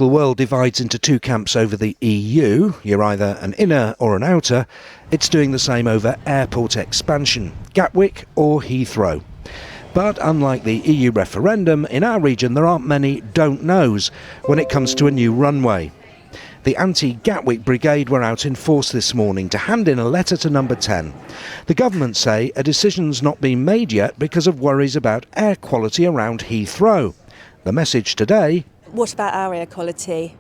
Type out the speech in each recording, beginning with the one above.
political world divides into two camps over the EU, you're either an inner or an outer, it's doing the same over airport expansion, Gatwick or Heathrow. But unlike the EU referendum, in our region there aren't many don't knows when it comes to a new runway. The anti-Gatwick brigade were out in force this morning to hand in a letter to Number 10. The government say a decision's not been made yet because of worries about air quality around Heathrow. The message today: what about our air quality?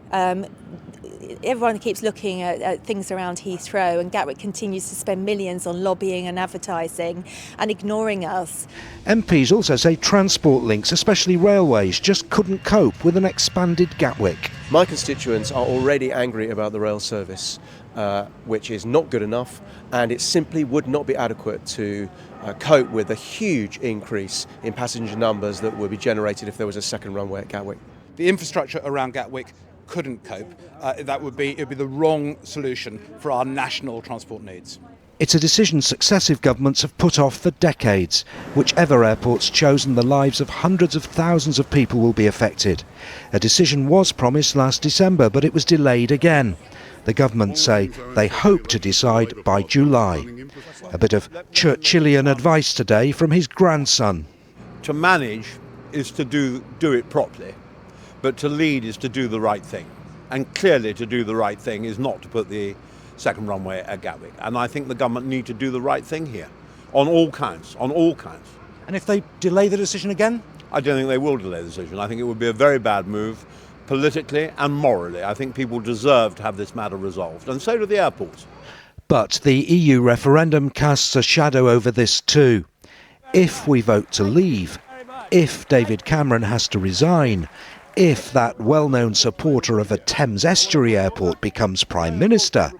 Everyone keeps looking at things around Heathrow, and Gatwick continues to spend millions on lobbying and advertising and ignoring us. MPs also say transport links, especially railways, just couldn't cope with an expanded Gatwick. My constituents are already angry about the rail service, which is not good enough, and it simply would not be adequate to cope with the huge increase in passenger numbers that would be generated if there was a second runway at Gatwick. The infrastructure around Gatwick couldn't cope. It would be the wrong solution for our national transport needs. It's a decision successive governments have put off for decades. Whichever airport's chosen, the lives of hundreds of thousands of people will be affected. A decision was promised last December, but it was delayed again. The government say they hope to decide by July. A bit of Churchillian advice today from his grandson. To manage is to do it properly, but to lead is to do the right thing. And clearly to do the right thing is not to put the second runway at Gatwick. And I think the government need to do the right thing here, on all counts. And if they delay the decision again? I don't think they will delay the decision. I think it would be a very bad move, politically and morally. I think people deserve to have this matter resolved, and so do the airports. But the EU referendum casts a shadow over this too. If we vote to leave, if David Cameron has to resign, if that well-known supporter of a Thames estuary airport becomes Prime Minister,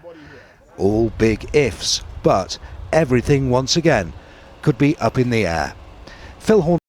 all big ifs, but everything once again could be up in the air. Phil Horn